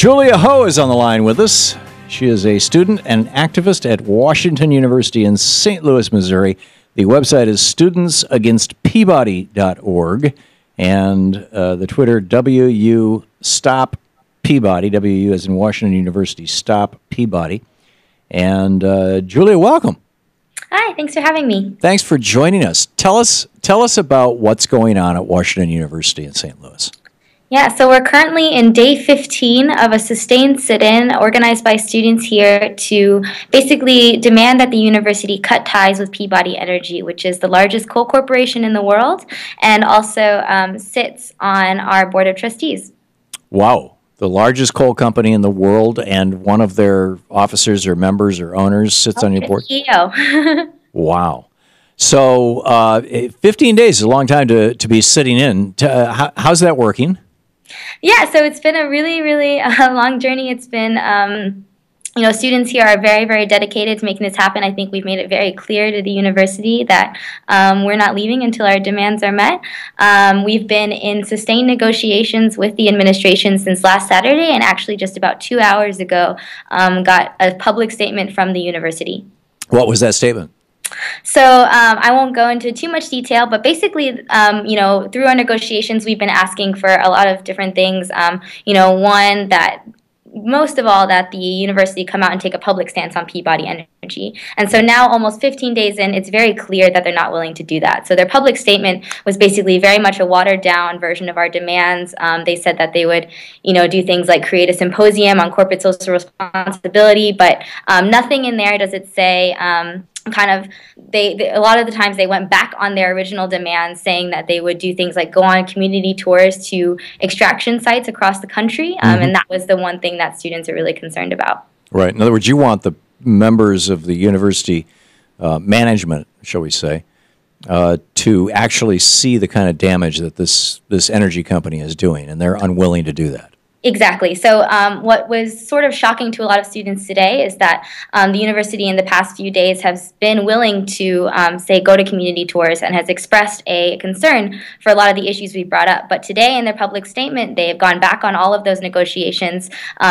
Julia Ho is on the line with us. She is a student and activist at Washington University in St. Louis, Missouri. The website is studentsagainstpeabody.org, and the Twitter, WU Stop Peabody, WU as in Washington University, Stop Peabody. And Julia, welcome. Hi, thanks for having me. Thanks for joining us. Tell us about what's going on at Washington University in St. Louis. Yeah, so we're currently in day 15 of a sustained sit-in organized by students here to basically demand that the university cut ties with Peabody Energy, which is the largest coal corporation in the world, and also sits on our board of trustees. Wow. The largest coal company in the world, and one of their officers or members or owners sits on your board? CEO. Wow. So 15 days is a long time to be sitting in. How's that working? Yeah, so it's been a really, really long journey. It's been, students here are very, very dedicated to making this happen. I think we've made it very clear to the university that we're not leaving until our demands are met. We've been in sustained negotiations with the administration since last Saturday, and actually just about 2 hours ago got a public statement from the university. What was that statement? So I won't go into too much detail, but basically, through our negotiations, we've been asking for a lot of different things. One, that most of all, that the university come out and take a public stance on Peabody Energy. And so now, almost 15 days in, it's very clear that they're not willing to do that. So their public statement was basically very much a watered-down version of our demands. They said that they would, do things like create a symposium on corporate social responsibility, but nothing in there does it say. A lot of the times they went back on their original demands, saying that they would do things like go on community tours to extraction sites across the country, and that was the one thing that students are really concerned about. Right. In other words, you want the members of the university management, shall we say, to actually see the kind of damage that this energy company is doing, and they're unwilling to do that. Exactly. So what was sort of shocking to a lot of students today is that the university in the past few days has been willing to, go to community tours and has expressed a concern for a lot of the issues we brought up. But today in their public statement, they have gone back on all of those negotiations.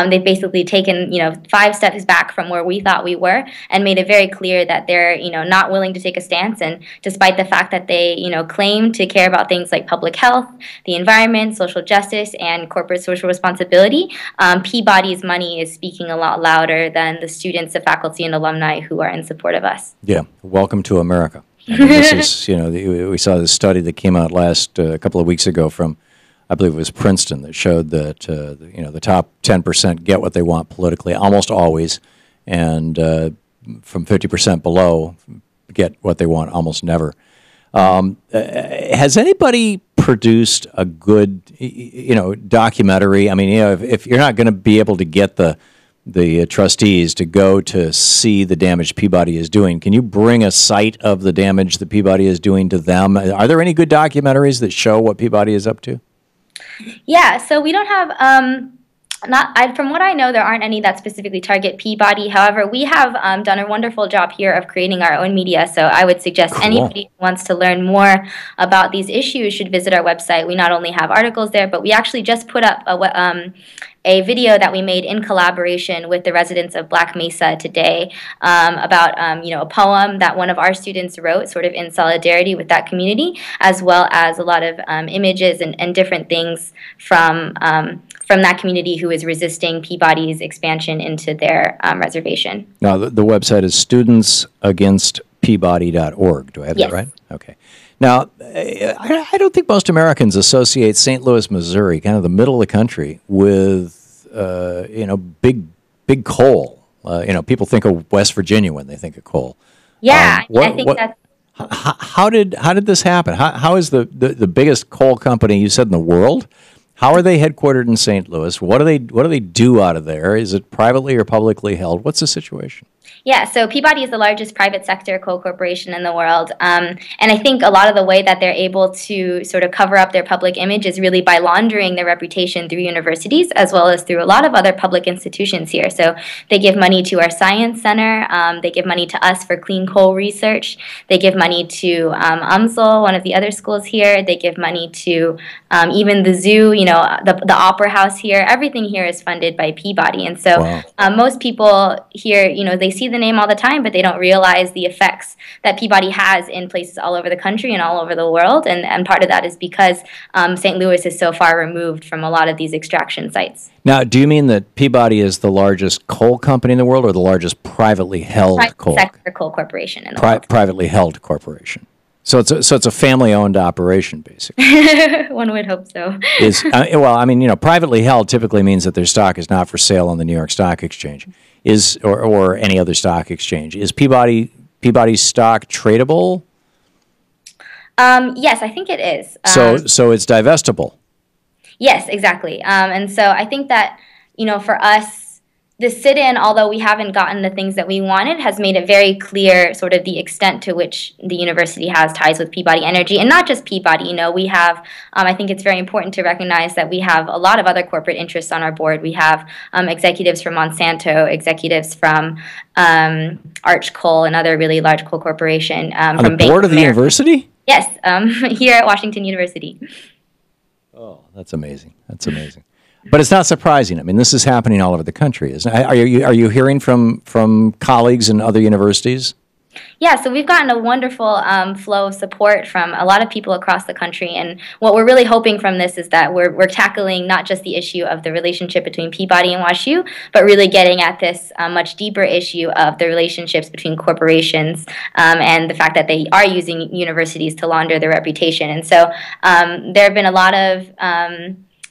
They've basically taken, 5 steps back from where we thought we were and made it very clear that they're, not willing to take a stance. And despite the fact that they, claim to care about things like public health, the environment, social justice, and corporate social responsibility, Peabody's money is speaking a lot louder than the students, the faculty, and alumni who are in support of us. Yeah, welcome to America. I mean, this is, we saw this study that came out a couple of weeks ago from, I believe it was Princeton, that showed that the top 10% get what they want politically almost always, and from 50% below get what they want almost never. Has anybody produced a good, documentary? I mean, if you're not going to be able to get the trustees to go to see the damage Peabody is doing, can you bring a sight of the damage that Peabody is doing to them? Are there any good documentaries that show what Peabody is up to? Yeah, so we don't have. From what I know, there aren't any that specifically target Peabody. However, we have done a wonderful job here of creating our own media, so I would suggest anybody who wants to learn more about these issues should visit our website. We not only have articles there, but we actually just put up a video that we made in collaboration with the residents of Black Mesa today about a poem that one of our students wrote sort of in solidarity with that community, as well as a lot of images and different things from that community who is resisting Peabody's expansion into their reservation. Now, the website is studentsagainstpeabody.org. Do I have that right? Okay. Now, I don't think most Americans associate St. Louis, Missouri, kind of the middle of the country, with big coal. People think of West Virginia when they think of coal. Yeah, I think that's. How did this happen? How is the biggest coal company you said in the world? How are they headquartered in St. Louis? What do they do out of there? Is it privately or publicly held? What's the situation? Yeah, so Peabody is the largest private sector coal corporation in the world. And I think a lot of the way that they're able to sort of cover up their public image is really by laundering their reputation through universities as well as through a lot of other public institutions here. So they give money to our science center. They give money to us for clean coal research. They give money to UMSL, one of the other schools here. They give money to even the zoo, the opera house here. Everything here is funded by Peabody. And so Wow. most people here, they see the name all the time, but they don't realize the effects that Peabody has in places all over the country and all over the world. And part of that is because St. Louis is so far removed from a lot of these extraction sites. Now, do you mean that Peabody is the largest coal company in the world or the largest privately held Private sector coal corporation in the world. Privately held corporation. So it's a family-owned operation, basically. One would hope so. Privately held typically means that their stock is not for sale on the New York Stock Exchange, or any other stock exchange. Is Peabody's stock tradable? Yes, I think it is. So it's divestable. Yes, exactly. And so I think that, for us, the sit-in, although we haven't gotten the things that we wanted, has made it very clear sort of the extent to which the university has ties with Peabody Energy. And not just Peabody, we have, I think it's very important to recognize that we have a lot of other corporate interests on our board. We have executives from Monsanto, executives from Arch Coal, another really large coal corporation. On from the board of the university? Yes, here at Washington University. Oh, that's amazing. That's amazing. But it's not surprising. I mean, this is happening all over the country, isn't it? Are you hearing from colleagues in other universities? Yeah, so we've gotten a wonderful flow of support from a lot of people across the country, and what we're really hoping from this is that we're tackling not just the issue of the relationship between Peabody and WashU, but really getting at this much deeper issue of the relationships between corporations and the fact that they are using universities to launder their reputation. And so there have been a lot of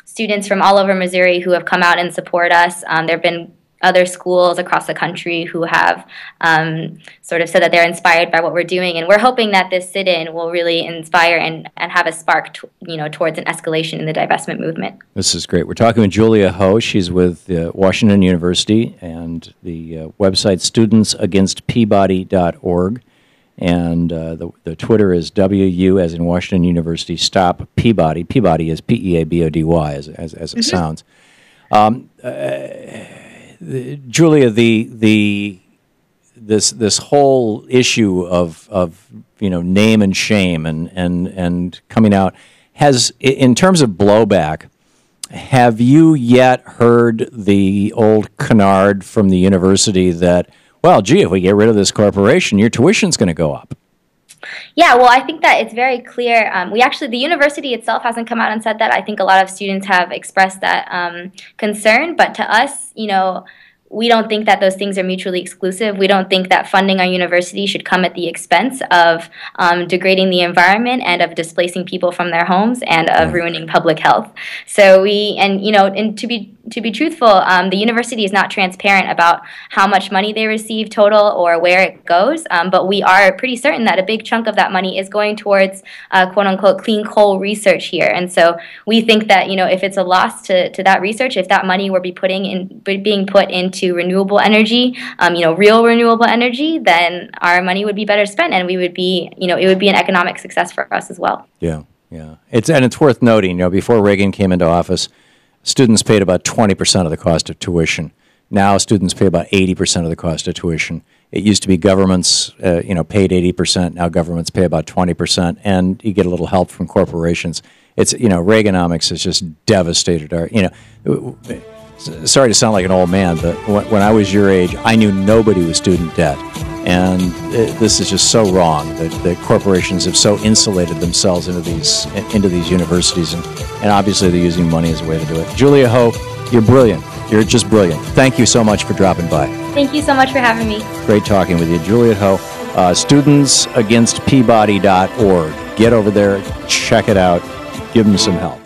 students from all over Missouri who have come out and support us. There have been other schools across the country who have sort of said that they're inspired by what we're doing, and we're hoping that this sit-in will really inspire and have a spark towards an escalation in the divestment movement. This is great. We're talking with Julia Ho. She's with Washington University, and the website studentsagainstpeabody.org, and the Twitter is WU, as in Washington University, Stop Peabody. Peabody is Peabody, as it sounds. Julia, this whole issue of name and shame and coming out has, in terms of blowback, have you yet heard the old canard from the university that, well, gee, if we get rid of this corporation, your tuition's going to go up? Yeah, well, I think that it's very clear. The university itself hasn't come out and said that. I think a lot of students have expressed that concern, but to us, we don't think that those things are mutually exclusive. We don't think that funding our university should come at the expense of degrading the environment and of displacing people from their homes and of ruining public health. So to be truthful, the university is not transparent about how much money they receive total or where it goes, but we are pretty certain that a big chunk of that money is going towards quote-unquote clean coal research here. And so we think that if it's a loss to that research, if that money were being put into renewable energy, real renewable energy, then our money would be better spent, and we would be, it would be an economic success for us as well. Yeah, yeah. It's worth noting, before Reagan came into office, students paid about 20% of the cost of tuition. Now students pay about 80% of the cost of tuition. It used to be governments, paid 80%. Now governments pay about 20%, and you get a little help from corporations. It's, Reaganomics has just devastated our, sorry to sound like an old man, but when I was your age, I knew nobody with student debt. And this is just so wrong that corporations have so insulated themselves into these universities, and obviously they're using money as a way to do it. Julia Ho, you're brilliant. You're just brilliant. Thank you so much for dropping by. Thank you so much for having me. Great talking with you. Julia Ho, studentsagainstpeabody.org. Get over there, check it out, give them some help.